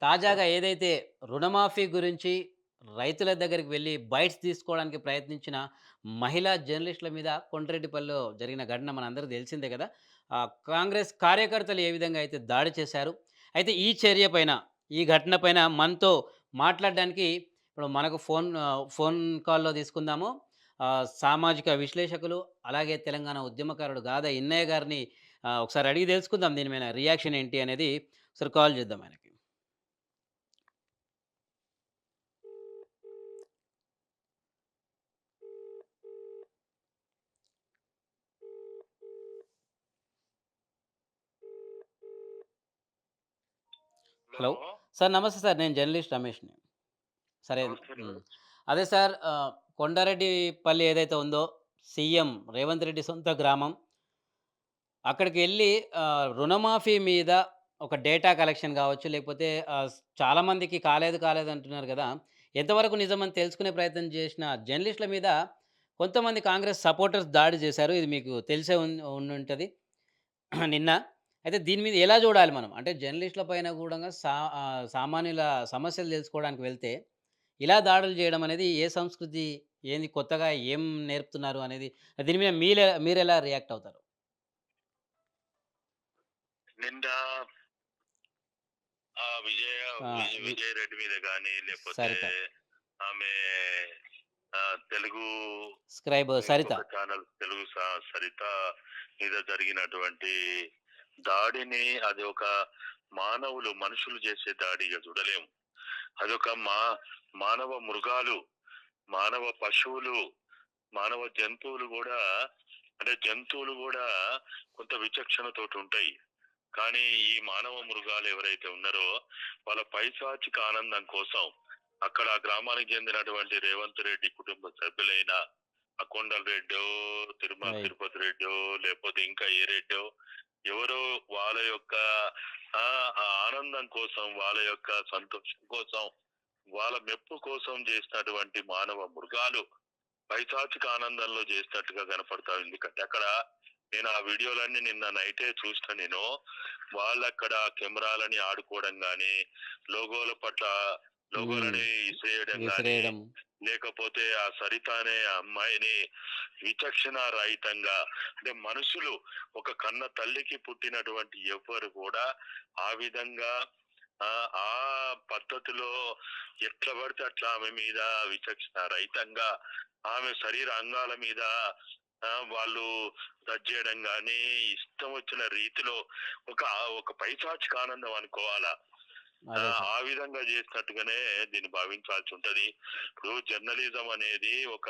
తాజాగా ఏదైతే రుణమాఫీ గురించి రైతుల దగ్గరికి వెళ్లి బైట్స్ తీసుకోవడానికి ప్రయత్నించిన మహిళా జర్నలిస్టుల మీద కొండ్రెడ్డిపల్లిలో జరిగిన ఘటన మనందరికీ తెలిసిందే కదా! కాంగ్రెస్ కార్యకర్తలు ఏ విధంగా అయితే దాడి చేశారు. అయితే ఈ చర్య పైన, ఈ ఘటన పైన మనతో మాట్లాడడానికి ఇప్పుడు మనకు ఫోన్ కాల్‌లో తీసుకుందాము. సామాజిక విశ్లేషకులు, అలాగే తెలంగాణ ఉద్యమకారుడు గాదా ఇన్నయ్య గారిని ఒకసారి అడిగి తెలుసుకుందాం దీని మీద రియాక్షన్ ఏంటి అనేది. ఒకసారి కాల్ చేద్దాం ఆయనకి. హలో! హలో! సార్ నమస్తే సార్. నేను జర్నలిస్ట్ రమేష్‌ని. సరే. నమస్తే హ్మ్. రమేష్. అదే సార్, కొండారెడ్డిపల్లి ఏదైతే ఉందో, సీఎం రేవంత్ రెడ్డి సొంత గ్రామం. అక్కడికెళ్ళి రుణమాఫీ మీద ఒక డేటా కలెక్షన్ గావచ్చు, లేకపోతే చాలామందికి కాలేదంటున్నారు గదా! ఎంతవరకు నిజమని తెలుసుకునే ప్రయత్నం జేసిన జర్నలిస్ట్‌ల మీద కొంతమంది కాంగ్రెస్ సపోర్టర్స్ దాడి జేశారు. ఇది మీకు తెలిసే ఉండుంటది. నిన్న. అయితే దీని మీద ఎలా జూడాలి మనం? అంటే జర్నలిస్ట్‌ల పైన గూడంగా సామాన్యుల సమస్యలు దెలుసుకోవడానికి వెళ్తే, ఇలా దాడులు జేయడం అనేది ఏ సంస్కృతి? ఏంది కొత్తగా ఏం నేర్పుతున్నారు అనేది దీని మీద మీరెలా రియాక్ట్ అవుతారు? నిన్న ఆ! విజయ్ రెడ్డి మీద గాని, లేపోతే సరిత. ఆమె తెలుగు సరిత. ఇంకొక ఛానల్ తెలుగు సరిత మీద జరిగినటువంటి దాడిని అది ఒక మనుషులు చేసే దాడిగా చూడలేము. అదొక మానవ మృగాలు, మానవ పశువులు, మానవ జంతువులు గూడా అంటే జంతువులు గూడా కొంత విచక్షణతోటుంటాయి. కానీ ఈ మానవ మృగాలు ఎవరైతే ఉన్నారో వాళ్ళ పైశాచిక ఆనందం కోసం అక్కడ ఆ గ్రామానికి చెందినటువంటి రేవంత్ రెడ్డి కుటుంబ సభ్యులైన అకొండల్ రెడ్డో, రైట్. తిరుపతి రెడ్డో, లేకపోతే ఇంకా ఏ రెడ్డో ఎవరో వాళ్ళ యొక్క ఆ ఆ ఆనందం కోసం, వాళ్ళ యొక్క సంతోషం కోసం, వాళ్ళ మెప్పు కోసం చేసినటువంటి మానవ మృగాలు పైశాచిక ఆనందంలో చేసినట్టుగా కనపడతావు. ఎందుకంటే అక్కడ నేను ఆ వీడియోలన్నీ నిన్న నైటే చూసిన నేను. వాళ్ళక్కడ కెమెరాలని ఆడుకోవడం గాని, లోగోల పట్ల హ్మ్. లోగోలని ఇసిరేయడం గాని, విసిరేయడం. లేకపోతే ఆ సరిత అనే అమ్మాయిని విచక్షణ రహితంగా అంటే మనుషులు ఒక కన్న తల్లికి పుట్టినటువంటి ఎవ్వరు కూడా ఆ విధంగా ఆ పద్ధతిలో ఎట్లా పడితే అట్లా ఆమె మీద విచక్షణ రహితంగా ఆమె శరీర అంగాల మీద వాళ్ళు టచ్ చేయడం గాని ఇష్టం వచ్చిన రీతిలో ఒక ఒక పైశాచిక ఆనందం అనుకోవాలా. అదే సార్. ఆ విధంగా చేసినట్టుగానే దీన్ని భావించాల్సి ఉంటది. ఇప్పుడు జర్నలిజం అనేది ఒక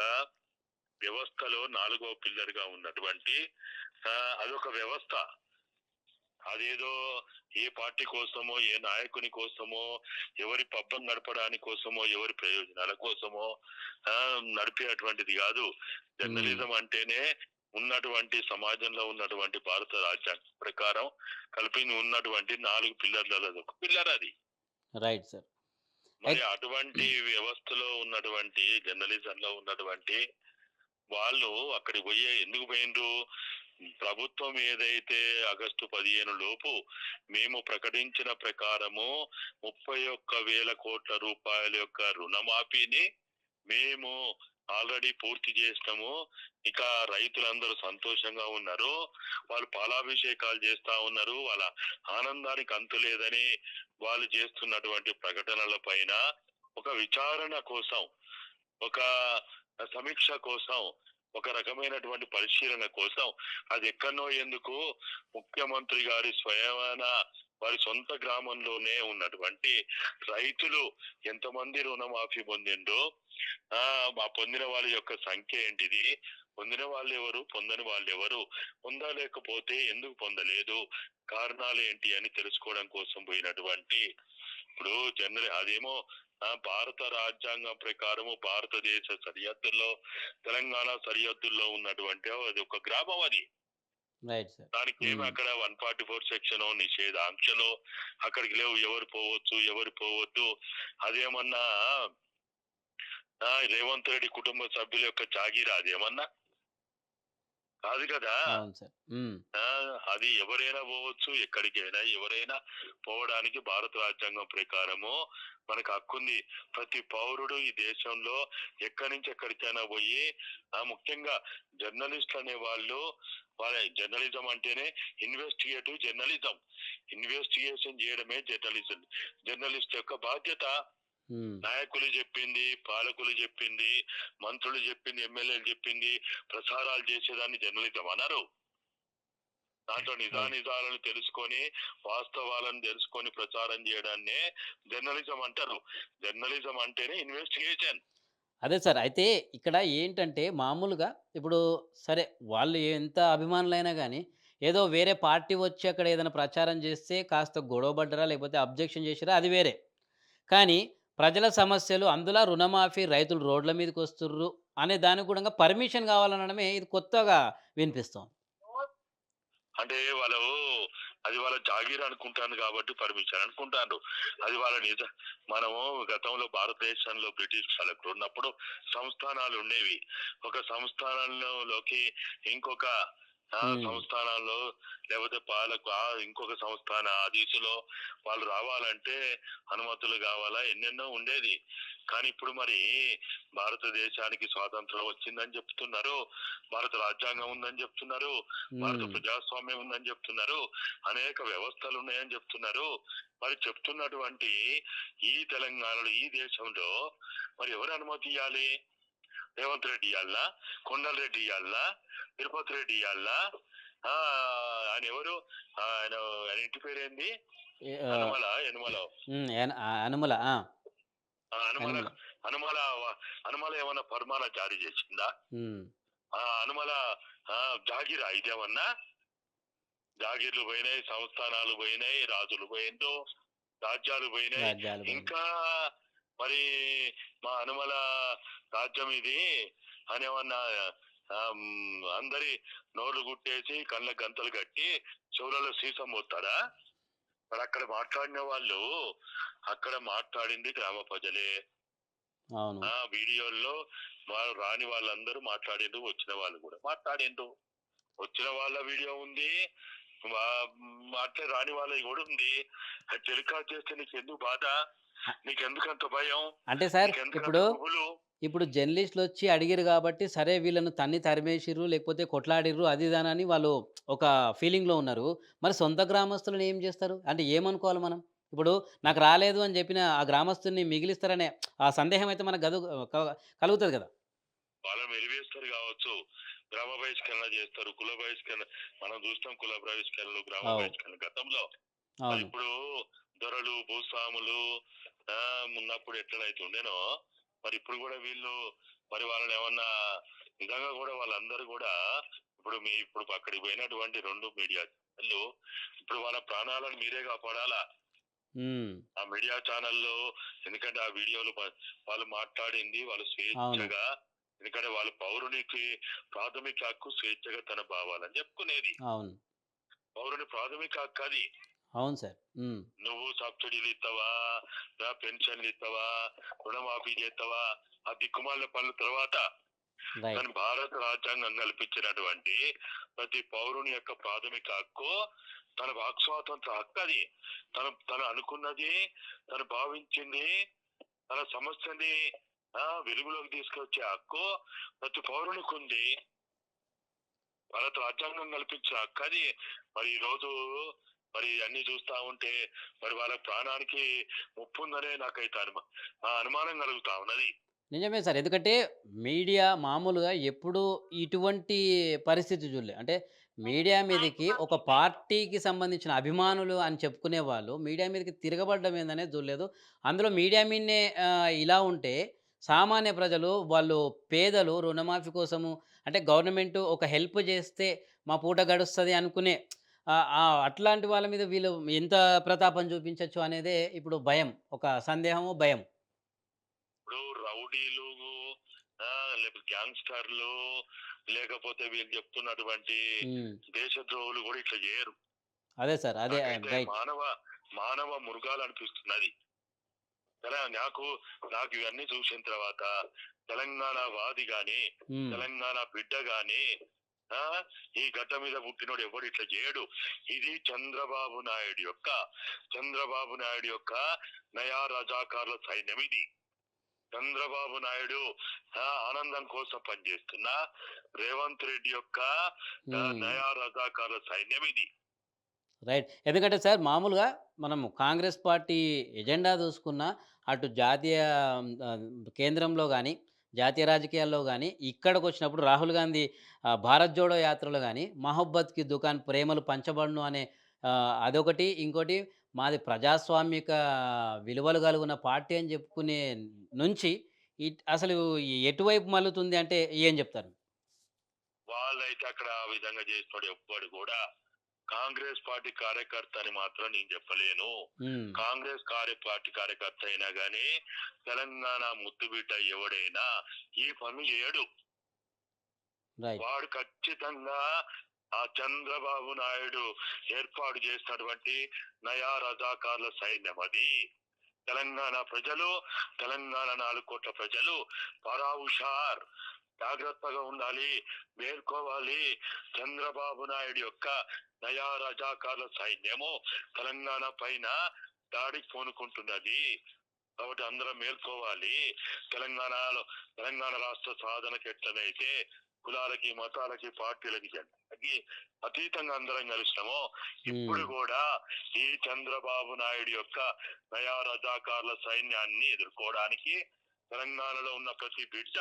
వ్యవస్థలో నాలుగో పిల్లర్ గా ఉన్నటువంటి అదొక వ్యవస్థ. అదేదో ఏ పార్టీ కోసమో, ఏ నాయకుని కోసమో, ఎవరి పబ్బం గడపడానికి కోసమో, ఎవరి ప్రయోజనాల కోసమో నడిపేటువంటిది గాదు. హ్మ్. జర్నలిజం అంటేనే ఉన్నటువంటి సమాజంలో ఉన్నటువంటి భారత రాజ్యాంగం ప్రకారం కలిపి ఉన్నటువంటి 4 పిల్లర్లలో అదొక పిల్లర్ అది. Right sir. మరి అయిత్ అటువంటి వ్యవస్థలో ఉన్నటువంటి జర్నలిజంలో ఉన్నటువంటి వాళ్ళు అక్కడికి ఎందుకు పోయిండ్రు? ప్రభుత్వం ఏదైతే ఆగస్టు 15 లోపు మేము ప్రకటించిన ప్రకారము 31,000 కోట్ల రూపాయల యొక్క రుణమాఫీని మేము ఆల్రెడీ పూర్తి చేసినాము. ఇక రైతులందరూ సంతోషంగా ఉన్నారు. వాళ్ళు పాలాభిషేకాలు చేస్తా ఉన్నారు. వాళ్ళ ఆనందానికి అంతు లేదని వాళ్ళు చేస్తున్నటువంటి ప్రకటనల పైన ఒక విచారణ కోసం, ఒక సమీక్ష కోసం, ఒక రకమైనటువంటి పరిశీలన కోసం అది ఎక్కడనో ఎందుకు ముఖ్యమంత్రి గారి స్వయమాన వారి సొంత గ్రామంలోనే ఉన్నటువంటి రైతులు ఎంతమంది రుణమాఫీ పొందిండ్రో ఆ పొందిన వాళ్ళ యొక్క సంఖ్య ఏంటిది, పొందిన వాళ్ళు ఎవరు, పొందని వాళ్ళు ఎవరు, పొందలేకపోతే ఎందుకు పొందలేదు, కారణాలు ఏంటి అని తెలుసుకోవడం కోసం పోయినటువంటి ఇప్పుడు అదేమో భారత రాజ్యాంగం ప్రకారము భారతదేశ సరిహద్దుల్లో తెలంగాణ సరిహద్దుల్లో ఉన్నటువంటి అది ఒక గ్రామం అది. Right sir. దానికి ఏమి హ్మ్. అక్కడ 144 సెక్షన్ నిషేధ ఆంక్షలు అక్కడికి లేవు. ఎవరు పోవచ్చు, ఎవరు పోవద్దు. అదేమన్నా రేవంత్ రెడ్డి కుటుంబ సభ్యుల యొక్క జాగీరా అదేమన్నా? కాదు కదా! అవును సార్. హ్మ్. ఆ! అది ఎవరైనా పోవచ్చు, ఎక్కడికైనా ఎవరైనా పోవడానికి భారత రాజ్యాంగం ప్రకారము మనకు హక్కుంది. ప్రతి పౌరుడు ఈ దేశంలో ఎక్కడి నుంచి ఎక్కడికైనా పోయి ముఖ్యంగా జర్నలిస్టులు అనేవాళ్ళు వాళ్ళ జర్నలిజం అంటేనే ఇన్వెస్టిగేటివ్ జర్నలిజం. ఇన్వెస్టిగేషన్ చేయడమే జర్నలిజం. జర్నలిస్ట్ యొక్క బాధ్యత. హ్మ్. నాయకులు చెప్పింది, పాలకులు చెప్పింది, మంత్రులు చెప్పింది, ఎమ్మెల్యేలు చెప్పింది ప్రసారాలు చేసేదాన్ని జర్నలిజం అనరు. దాంట్లో రైట్. నిజానిజాలను తెలుసుకొని, వాస్తవాలను తెలుసుకొని ప్రచారం చేయడాన్నే జర్నలిజం అంటారు. జర్నలిజం అంటేనే ఇన్వెస్టిగేషన్. అదే సార్. అయితే ఇక్కడ ఏంటంటే మామూలుగా ఇప్పుడు సరే వాళ్ళు ఎంత అభిమానులైనా గానీ, ఏదో వేరే పార్టీ వచ్చి అక్కడ ఏదైనా ప్రచారం చేస్తే కాస్త గొడవ పడ్డరా, లేకపోతే అబ్జెక్షన్ చేసిర్రా అది వేరే. కానీ ప్రజల సమస్యలు అందులో రుణమాఫీ, రైతులు రోడ్ల మీదకొస్తుర్రు అనే దానికి గూడంగా పర్మిషన్ కావాలనడమే ఇది కొత్తగా వినిపిస్తోంది. అంటే వాళ్ళు అది వాళ్ళ జాగీర్ అనుకుంటాను కాబట్టి పర్మిషన్ అనుకుంటాండ్రు. అది వాళ్ళ మనము గతంలో భారతదేశంలో బ్రిటిష్ వాళ్ళకు ఉన్నప్పుడు సంస్థానాలు ఉండేవి. ఒక సంస్థానంలోకి ఇంకొక హ్మ్. సంస్థానాల్లో లేకపోతే ఇంకొక సంస్థాన దిశలో వాళ్ళు రావాలంటే అనుమతులు కావాలా ఎన్నెన్నో ఉండేది. కానీ ఇప్పుడు మరి భారతదేశానికి స్వాతంత్రం వచ్చిందని చెప్తున్నారు. భారత రాజ్యాంగం ఉందని చెప్తున్నారు. భారత హ్మ్. ప్రజాస్వామ్యం ఉందని చెప్తున్నారు. అనేక వ్యవస్థలు ఉన్నాయని చెప్తున్నారు. మరి చెప్తున్నటువంటి ఈ తెలంగాణలో ఈ దేశంలో మరి ఎవరు అనుమతి ఇవ్వాలి? రేవంత్ రెడ్డి ఇయ్యాలనా? కొండల రెడ్డి ఇయ్యాలనా? తిరుపతి రెడ్డి ఇయ్యాలనా? ఆ ఆయన ఎవరు? ఆయన ఆయన ఇంటి పేరేంది? ఎ ఆహ్, యనమల. హ్మ్. అనుముల. ఆ! ఆ హనుమల అనుముల. హనుమల హనుమల ఏమన్నా ఫర్మానా జారీ చేసిందా? హ్మ్. హనుమల జాగీరా ఇదేమన్నా? జాగీర్లు పోయినాయి, సంస్థానాలు పోయినాయి, రాజులు పోయిండ్రు, రాజ్యాలు పోయినాయి. రాజ్యాలు పోయినయి. ఇంకా మరి మా హనుమల రాజ్యం ఇది అనేమన్నా అందరి నోర్లు గుట్టేసి కళ్ళ గంతలు కట్టి చెవులలో సీసం పోతారా? మరి అక్కడ మాట్లాడిన వాళ్ళు అక్కడ మాట్లాడింది గ్రామ ప్రజలే. అవును. వీడియోల్లో వాళ్ళు రాని వాళ్ళందరూ మాట్లాడిండ్రు, వచ్చిన వాళ్ళు కూడా మాట్లాడిండ్రు. వచ్చిన వాళ్ళ వీడియో ఉంది. అట్లే రాని వాళ్ళవి కూడా ఉంది. అది టెలికాస్ట్ చేస్తే నీకెందుకు బాధ? అ నీకెందుకంత భయం? అంటే సార్ నీకెందుకంత ఇప్పుడు, గుబులు? ఇప్పుడు జర్నలిస్ట్‌లొచ్చి అడిగిర్రు గాబట్టి, సరే వీళ్ళను తన్ని తరిమేసిర్రు, లేకపోతే కొట్లాడిర్రు అది ఇదనని వాళ్ళు ఒక ఫీలింగ్‌లో ఉన్నారు. మరి సొంత గ్రామస్తులను ఏం జేస్తారు? అంటే ఏమనుకోవాలి మనం? ఇప్పుడు నాకు రాలేదు అని జెప్పిన ఆ గ్రామస్తుడిని మిగిలిస్తారనే ఆ సందేహం అయితే మనకు క కలుగుతది గదా! వాళ్ళని వెలివేస్తారు కావచ్చు. గ్రామ బహిష్కరణ చేస్తారు. కుల బహిష్కరణ మనం చూస్తాం, కుల బహిష్కరణలు, గ్రామ అవు. బహిష్కరణ గతంలో. మరి అవును. ఇప్పుడు దొరలు, భూస్వాములు ఉన్నప్పుడు ఎట్లనైతే ఉండేనో మరి ఇప్పుడు కూడా వీళ్ళు మరి వాళ్ళని ఏమన్నా నిజంగా కూడా వాళ్ళందరూ కూడా ఇప్పుడు అక్కడికి పోయినటువంటి 2 మీడియా ఛానళ్ళు ఇప్పుడు వాళ్ళ ప్రాణాలను మీరే కాపాడాలా. హ్మ్. ఆ మీడియా ఛానల్‌లో ఎందుకంటే ఆ వీడియోలు వాళ్ళు మాట్లాడింది వాళ్ళు అవును. స్వేచ్ఛగా ఎందుకంటే వాళ్ళ పౌరునికి ప్రాథమిక హక్కు స్వేచ్ఛగా తన భావాలని చెప్పుకునేది. అవును. పౌరుని ప్రాథమిక హక్కు అది. అవును సార్. హ్మ్. నువ్వు సబ్సిడీలు ఇస్తావా? పెన్షన్లు ఇస్తావా? రుణమాఫీ చేస్తావా? ఆ దిక్కుమాలిన పనుల తర్వాత. రైట్. కానీ భారత రాజ్యాంగం కల్పించినటువంటి ప్రతి పౌరుని యొక్క ప్రాథమిక హక్కు తన వాక్ స్వాతంత్ర హక్కు అది. తను అనుకున్నది, తను భావించింది, తన సమస్యని వెలుగులోకి తీసుకొచ్చే హక్కు ప్రతి పౌరునికి ఉంది. భారత రాజ్యాంగం కల్పించిన హక్కు అది. మరి ఈరోజు మరి అన్ని చూస్తా ఉంటే మరి వాళ్ళ ప్రాణానికి ముప్పుందనే నాకైతే అనుమానం కలుగుతా ఉన్నది. నిజమే సార్. ఎందుకంటే మీడియా మామూలుగా ఎప్పుడూ ఇటువంటి పరిస్థితి చూడలే. అంటే మీడియా మీదకి ఒక పార్టీకి సంబంధించిన అభిమానులు అని చెప్పుకునే వాళ్ళు మీడియా మీదకి తిరగబడడం ఏందనేది చూడలేదు. అందులో మీడియా మీదనే ఇలా ఉంటే సామాన్య ప్రజలు వాళ్ళు పేదలు రుణమాఫీ కోసము అంటే గవర్నమెంట్ ఒక హెల్ప్ చేస్తే మా పూట గడుస్తది అనుకునే అట్లాంటి వాళ్ళ మీద వీళ్ళు ఎంత ప్రతాపం చూపించొచ్చు అనేదే ఇప్పుడు భయం. ఒక సందేహము, భయం. ఇప్పుడు రౌడీలు లేకపోతే గ్యాంగ్స్టర్లు లేకపోతే వీళ్ళు చెప్తున్నటువంటి హ్మ్. దేశద్రోహులు కూడా ఇట్లా చేయరు. అదే సార్. అదే నాకైతే రైట్. మానవ మృగాలు అనిపిస్తున్నది. సరే నాకు నాకు ఇవన్నీ చూసిన తర్వాత తెలంగాణ వాది గాని, హ్మ్. తెలంగాణ బిడ్డ గాని ఆ! ఈ గడ్డ మీద పుట్టినోడు ఎవడు ఇట్లా చేయడు. ఇది చంద్రబాబు నాయుడు యొక్క నయా రజాకార్ల సైన్యం ఇది. చంద్రబాబు నాయుడు ఆనందం కోసం పనిచేస్తున్న రేవంత్ రెడ్డి యొక్క హ్మ్. నయా రజాకార్ల సైన్యం ఇది. రైట్. ఎందుకంటే సార్ మామూలుగా మనము కాంగ్రెస్ పార్టీ ఎజెండా చూసుకున్న అటు జాతీయ ఆహ్, కేంద్రంలో గాని, జాతీయ రాజకీయాల్లో గాని, ఇక్కడికొచ్చినప్పుడు రాహుల్ గాంధీ 'భారత్ జోడో' యాత్రలో గాని 'మహబ్బత్ కి దుకాన్' ప్రేమలు పంచబడును అనే అదొకటి. ఇంకోటి మాది ప్రజాస్వామిక విలువలు కలిగిన పార్టీ అని చెప్పుకునే నుంచి అసలు ఎటువైపు మల్లుతుంది అంటే ఏం చెప్తారు? వాళ్ళైతే అక్కడ ఆ విధంగా చేస్తాడు ఎవ్వడు కూడా. కాంగ్రెస్ పార్టీ కార్యకర్త అని మాత్రం నేను చెప్పలేను. హ్మ్. కాంగ్రెస్ పార్టీ కార్యకర్త అయినా గాని తెలంగాణ ముద్దుబిడ్డ ఎవడైనా ఈ పనులు చేయడు. రైట్. వాడు ఖచ్చితంగా ఆ చంద్రబాబు నాయుడు ఏర్పాటు చేసినటువంటి నయా రజాకార్ల సైన్యం అది. తెలంగాణ ప్రజలు, తెలంగాణ 4 కోట్ల ప్రజలు పరా హుషార్. జాగ్రత్తగా ఉండాలి, మేల్కోవాలి. చంద్రబాబు నాయుడు యొక్క నయా రజాకార్ల సైన్యము తెలంగాణ పైన దాడికి పూనుకుంటున్నది. కాబట్టి అందరం మేల్కోవాలి. తెలంగాణలో తెలంగాణ రాష్ట్ర సాధనకు ఎట్లనైతే కులాలకి, మతాలకి, పార్టీలకి, జెండాలకి అతీతంగా అందరం కలిసినామో హ్మ్. ఇప్పుడు కూడా ఈ చంద్రబాబు నాయుడు యొక్క నయా రజాకార్ల సైన్యాన్ని ఎదుర్కోవడానికి తెలంగాణలో ఉన్న ప్రతి బిడ్డ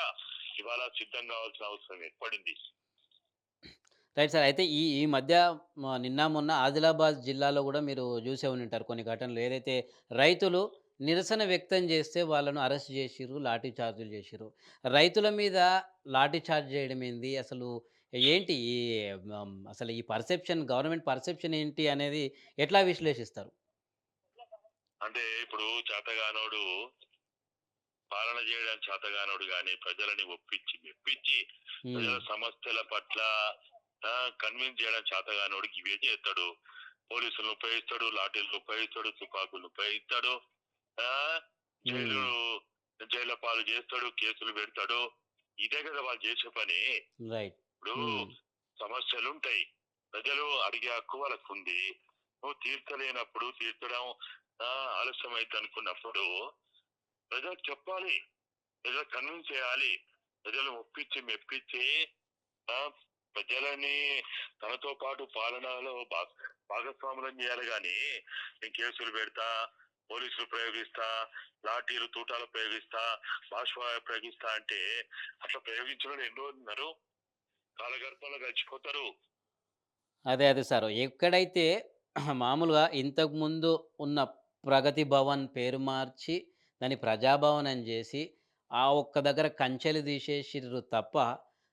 ఇవాళ సిద్ధం కావాల్సిన అవసరం ఏర్పడింది. Right sir. అయితే ఈ ఈ మధ్య నిన్న మొన్న ఆదిలాబాద్ జిల్లాలో గూడా మీరు జూసే ఉండుంటారు కొన్ని ఘటనలు. ఏదైతే రైతులు నిరసన వ్యక్తం జేస్తే వాళ్ళను అరెస్ట్ జేసిర్రు, లాఠీ చార్జులు జేసిర్రు. రైతుల మీద లాఠీ చార్జ్ జేయడం ఏంది? అసలు ఏంటి ఈ అసలు ఈ పర్సెప్షన్ గవర్నమెంట్ పర్సెప్షన్ ఏంటి అనేది ఎట్లా విశ్లేషిస్తారు? అంటే ఇప్పుడు చేతగానోడు పాలన చేయడానికి చేతగానోడు గాని ప్రజలని ఒప్పించి మెప్పించి హ్మ్. ప్రజల సమస్యల పట్ల కన్విన్స్ చేయడం చేతగానోడు ఇవే చేస్తాడు. పోలీసులను ఉపయోగిస్తాడు, లాఠీలను ఉపయోగిస్తాడు, తుపాకులను ఉపయోగిస్తాడు. ఆ జైలు హ్మ్. జైళ్ళ పాలు చేస్తాడు, కేసులు పెడతాడు. ఇదే కదా వాళ్ళు చేసే పని. రైట్. ఇప్పుడు హ్మ్. సమస్యలుంటాయి. ప్రజలు అడిగే హక్కు వాళ్ళకుంది. నువ్వు తీర్చలేనప్పుడు తీర్చడం ఆలస్యమైద్ది అనుకున్నప్పుడు ప్రజలకు చెప్పాలి. ప్రజలకు కన్విన్స్ చేయాలి. ప్రజలను ఒప్పించి, మెప్పించి ఆహ్, ప్రజలని తనతో పాటు పాలనలో భాగస్వాములను చేయాలి గానీ, నేను కేసులు పెడతా, పోలీసులు ప్రయోగిస్తా, లాఠీలు, తూటాలు ప్రయోగిస్తా, బాష్పాలు ప్రయోగిస్తా అంటే అట్లా ప్రయోగించినోళ్ళు ఎన్ని రోజులున్నారు? కాలగర్భంలో గడిచిపోతారు. అదే సారు. ఎక్కడైతే మామూలుగా ఇంతకుముందు ఉన్న ప్రగతి భవన్ పేరు మార్చి, దాన్ని ప్రజాభవన్ అని జేసి, ఆ ఒక్క దగ్గర కంచెలు తీసేసిర్రు తప్ప,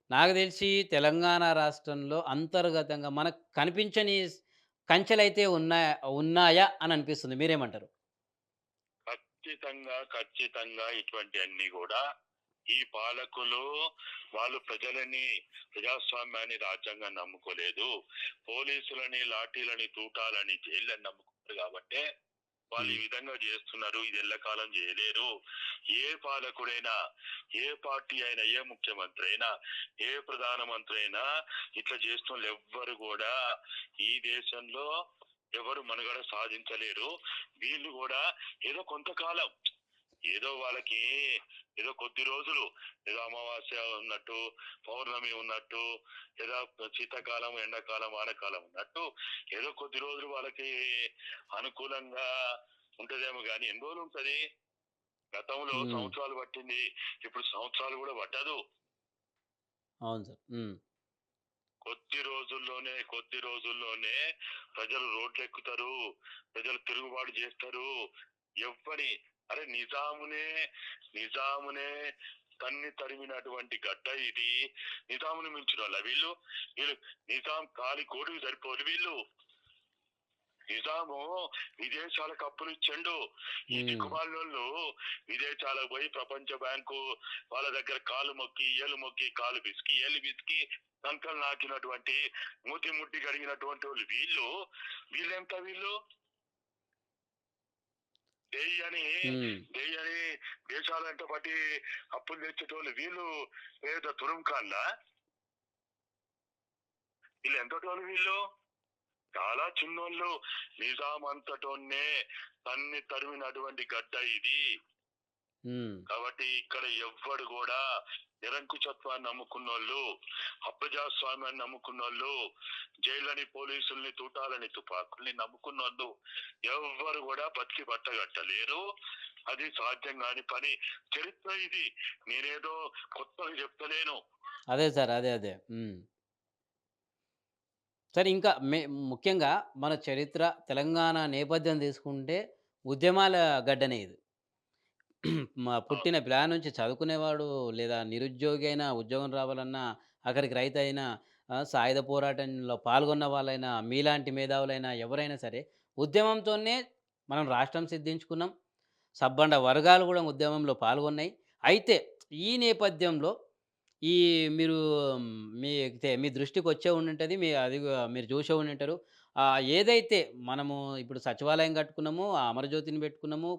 నాకు తెలిసి తెలంగాణ రాష్ట్రంలో అంతర్గతంగా మనకు కనిపించని కంచెలైతే ఉన్నాయా అని అనిపిస్తుంది. మీరేమంటారు? ఖచ్చితంగా ఇటువంటియన్నీ గూడా ఈ పాలకులు వాళ్ళు ప్రజాస్వామ్యాన్ని, రాజ్యాంగాన్ని నమ్ముకోలేదు. పోలీసులని, లాఠీలని, తూటాలని, జైళ్ళని నమ్ముకున్నారు గాబట్టే వాళ్ళు ఈ హ్మ్. విధంగా జేస్తున్నారు. ఇది ఎల్లకాలం జేయలేరు. ఏ పాలకుడైనా, ఏ పార్టీ అయినా, ఏ ముఖ్యమంత్రి అయినా, ఏ ప్రధానమంత్రి అయినా ఇట్లా జేస్తున్నోళ్ళెవ్వరు గూడా ఈ దేశంలో ఎవరు మనుగడ సాధించలేరు. వీళ్ళు గూడా ఏదో కొంతకాలం ఏదో వాళ్ళకి ఏదో కొద్ది రోజులు ఏదో అమావాస్య ఉన్నట్టు, పౌర్ణమి ఉన్నట్టు, ఏదో శీతాకాలం, ఎండాకాలం, వానాకాలం ఉన్నట్టు ఏదో కొద్ది రోజులు వాళ్ళకి అనుకూలంగా ఉంటదేమో గాని ఎన్ని రోజులు ఉంటది? గతంలో హ్మ్. సంవత్సరాలు పట్టింది. ఇప్పుడు సంవత్సరాలు కూడా పట్టదు. అవును సార్. హ్మ్. కొద్ది రోజుల్లోనే ప్రజలు రోడ్లెక్కుతారు. ప్రజలు తిరుగుబాటు చేస్తారు. ఎవ్వరి అరే నిజామునే తన్ని తరిమినటువంటి గడ్డ ఇది. నిజాముని మించినోళ్ళ వీళ్ళు? వీళ్ళు నిజాం కాలి కోడికి సరిపోరు వీళ్ళు. నిజాము విదేశాలకు అప్పులు ఇచ్చిండు. ఈ హ్మ్. దిక్కుమాలినోళ్ళు విదేశాలకు పోయి ప్రపంచ బ్యాంకు వాళ్ళ దగ్గర కాలు మొక్కి, ఏలు మొక్కి, కాలు పిసికి, ఏలు పిసికి సంకలు నాకినటువంటి మూతి ముట్టి కడిగినటువంటి వాళ్ళు వీళ్ళు. వీళ్ళెంత వీళ్ళు? దేయ్యని హ్మ్. దేయ్యని దేశాలంట బట్టి అప్పులు తెచ్చేటోళ్ళు వీళ్ళు పేద తురుంకాన్లా? వీళ్ళు ఎంతటోళ్ళు వీళ్ళు? చాలా చిన్నోళ్ళు. నిజాం అంతటోన్నే తరిమినటువంటి గడ్డ ఇది. హ్మ్. కాబట్టి ఇక్కడ ఎవ్వడు కూడా నిరంకుశత్వాన్ని నమ్ముకున్నోళ్ళు, అప్రజాస్వామ్యాన్ని నమ్ముకున్నోళ్ళు, జైళ్ళని, పోలీసుల్ని, తూటాలని, తుపాకుల్ని నమ్ముకున్నోళ్ళు ఎవ్వరు కూడా బతికి బట్టగట్టలేరు. అది సాధ్యం కాని పని. చరిత్ర ఇది. నేనేదో కొత్తగా చెప్తలేను. అదే సార్. అదే. సరే ఇంకా ముఖ్యంగా మన చరిత్ర తెలంగాణ నేపథ్యం తీసుకుంటే ఉద్యమాల గడ్డనే ఇది. అవును. పుట్టిన పిల్లాడి నుంచి చదువుకునేవాడు లేదా నిరుద్యోగి అయినా, ఉద్యోగం రావాలన్నా, ఆఖరికి రైతయినా, సాయుధ పోరాటంలో పాల్గొన్న వాళ్ళైనా, మీలాంటి మేధావులైనా ఎవరైనా సరే ఉద్యమంతోనే మనం రాష్ట్రం సిద్ధించుకున్నాం. సబ్బండ వర్గాలు గూడా ఉద్యమంలో పాల్గొన్నాయి. అయితే ఈ నేపథ్యంలో ఈ మీరు మీ దృష్టికొచ్చే ఉండుంటది. మీరు చూసే ఉండుంటారు. ఏదైతే మనము ఇప్పుడు సచివాలయం కట్టుకున్నామో, ఆ అమరజ్యోతిని పెట్టుకున్నాము.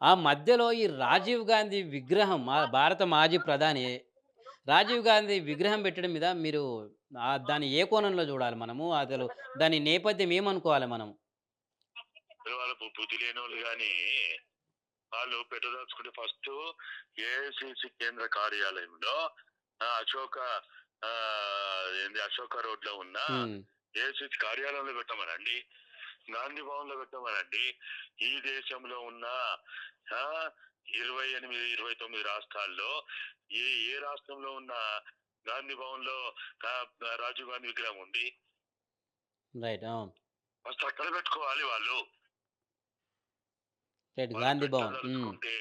ఆ మధ్యలో ఈ రాజీవ్ గాంధీ విగ్రహం భారత మాజీ ప్రధాని రాజీవ్ గాంధీ విగ్రహం పెట్టడం మీద మీరు దాన్ని ఏ కోణంలో చూడాలి మనము? అసలు దాని నేపథ్యం ఏమనుకోవాలి మనం? వాళ్ళ బుద్ధి లేనోళ్ళు గాని వాళ్ళు పెట్టదలుచుకుంటే ఫస్ట్ ఏఐసిసి కేంద్ర కార్యాలయంలో అశోక అశోక రోడ్ లో ఉన్న హ్మ్. ఏఐసిసి కార్యాలయంలో పెట్టమనండి, గాంధీ భవన్ లో పెట్టమనండి. ఈ దేశంలో ఉన్న ఆ 28, 29 రాష్ట్రాల్లో ఏ ఏ రాష్ట్రంలో ఉన్న గాంధీ భవన్ లో రాజీవ్ గాంధీ విగ్రహం ఉంది? రైట్. అవును. ఫస్ట్ అక్కడ పెట్టుకోవాలి వాళ్ళు. రైట్. వాళ్ళు గాంధీ భవన్. పెట్టదలుచుకుంటే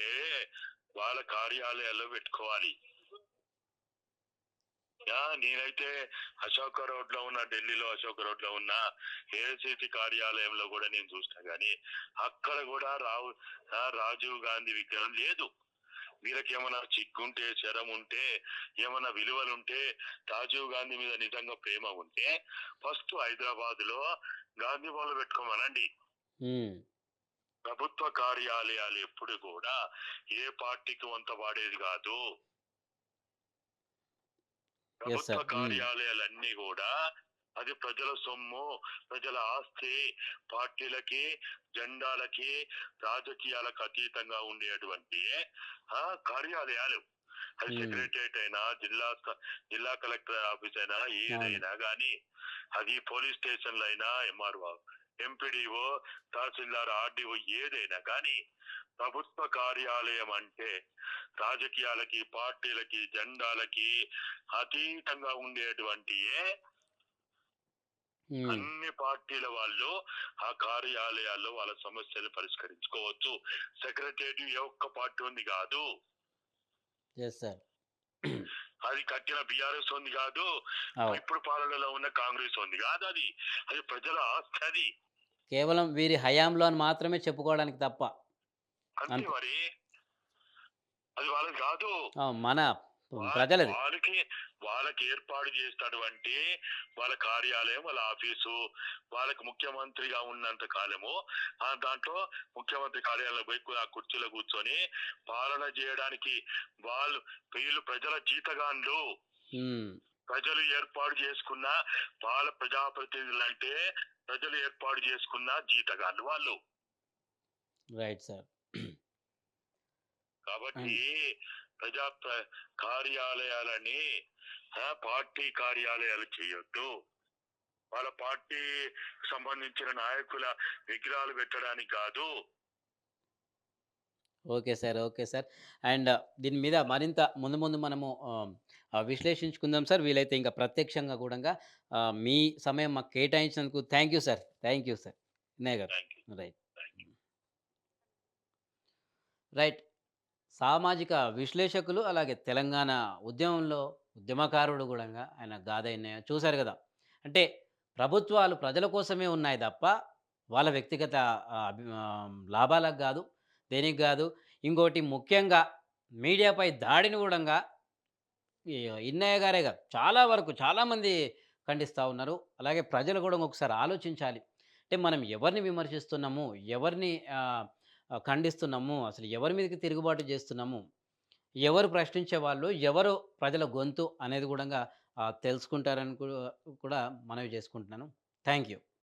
వాళ్ళ కార్యాలయాల్లో పెట్టుకోవాలి. నేనైతే అశోక రోడ్ లో ఉన్న, ఢిల్లీలో అశోక రోడ్ లో ఉన్న ఏఐసిసి కార్యాలయంలో కూడా నేను చూసినా గానీ అక్కడ కూడా రాజీవ్ గాంధీ విగ్రహం లేదు. వీళ్ళకి ఏమైనా చిక్కుంటే, శరం ఉంటే, ఏమైనా విలువలుంటే, రాజీవ్ గాంధీ మీద నిజంగా ప్రేమ ఉంటే ఫస్ట్ హైదరాబాద్ లో గాంధీ భవన్ పెట్టుకోమనండి. హ్మ్. ప్రభుత్వ కార్యాలయాలు ఎప్పుడు కూడా ఏ పార్టీకి వంత వాడేది కాదు. యెస్ ప్రభుత్వ సార్. కార్యాలయాలన్నీ కూడా అది ప్రజల సొమ్ము, ప్రజల ఆస్తి, పార్టీలకి, జెండాలకి, రాజకీయాలకు అతీతంగా ఉండేటువంటి కార్యాలయాలు. అది హ్మ్. సెక్రటరియట్ అయినా, జిల్లా కలెక్టర్ ఆఫీస్ అయినా, అవును. ఏదైనా గానీ, అది పోలీస్ స్టేషన్లు అయినా, ఎంఆర్ఓ, ఎంపీడీఓ, తహసీల్దార్, ఆర్డీఓ ఏదైనా కానీ ప్రభుత్వ కార్యాలయం అంటే రాజకీయాలకి, పార్టీలకి, జెండాలకి అతీతంగా ఉండేటువంటి హ్మ్. అన్ని పార్టీల వాళ్ళు ఆ కార్యాలయాల్లో వాళ్ళ సమస్యలు పరిష్కరించుకోవచ్చు. సెక్రటరియట్ ఏ ఒక్క పార్టీ ఉంది కాదు. Yes sir. అది కట్టిన బీఆర్ఎస్ ఉంది కాదు. అవును. ఇప్పుడు పాలనలో ఉన్న కాంగ్రెస్ ఉంది కాదు. అది అది ప్రజల ఆస్తి. అది కేవలం వీరి హయాంలో అని మాత్రమే చెప్పుకోవడానికి తప్ప. అంతే అంతే. మరి. అది వాళ్ళది కాదు. మన వా- ప్రజలది. వాళ్ళకి వాళ్ళకి ఏర్పాటు చేసినటువంటి వాళ్ళ కార్యాలయం, వాళ్ళ ఆఫీసు, వాళ్ళకి ముఖ్యమంత్రిగా ఉన్నంత కాలము దాంట్లో ముఖ్యమంత్రి కార్యాలయంలో పోయి ఆ కుర్చీలో కూర్చొని పాలన చేయడానికి వీళ్ళు ప్రజల జీతగాండ్లు. హ్మ్. ప్రజలు ఏర్పాటు చేసుకున్న ప్రజాప్రతినిధులు అంటే ప్రజలు ఏర్పాటు చేసుకున్న జీతగాండ్లు వాళ్ళు. Right sir. కాబట్టి అండ్ కార్యాలయాలని పార్టీ కార్యాలయాలు చేయొద్దు. వాళ్ళ పార్టీ సంబంధించిన నాయకుల విగ్రహాలు పెట్టడానికి కాదు. Okay sir. Okay sir. And దీని మీద మరింత ముందు మనము విశ్లేషించుకుందాం సార్. వీలైతే ఇంకా ప్రత్యక్షంగా గూడంగా మీ సమయం మాకు కేటాయించినందుకు thank you sir. Thank you sir. Vinay గారు. Thank you. Right. Thank you. Right. సామాజిక విశ్లేషకులు, అలాగే తెలంగాణ ఉద్యమంలో ఉద్యమకారుడు గూడంగా ఆయన గాదయ్యన్నయ్య చూసారు గదా! అంటే ప్రభుత్వాలు ప్రజల కోసమే ఉన్నాయి తప్ప, వాళ్ళ వ్యక్తిగత లాభాలకు గాదు, దేనికి గాదు. ఇంకోటి ముఖ్యంగా మీడియాపై దాడిని గూడంగా ఈ ఇన్నయ్య గారే గాదు, చాలా వరకు చాలామంది ఖండిస్తా ఉన్నారు. అలాగే ప్రజలు గూడా ఒకసారి ఆలోచించాలి. అంటే మనం ఎవరిని విమర్శిస్తున్నాము? ఎవరిని ఖండిస్తున్నాము? అసలు ఎవరి మీదకి తిరుగుబాటు జేస్తున్నాము? ఎవరు ప్రశ్నించేవాళ్ళు? ఎవరు ప్రజల గొంతు అనేది గూడంగా తెలుసుకుంటారని కూడా మనవి చేసుకుంటున్నాను. Thank you.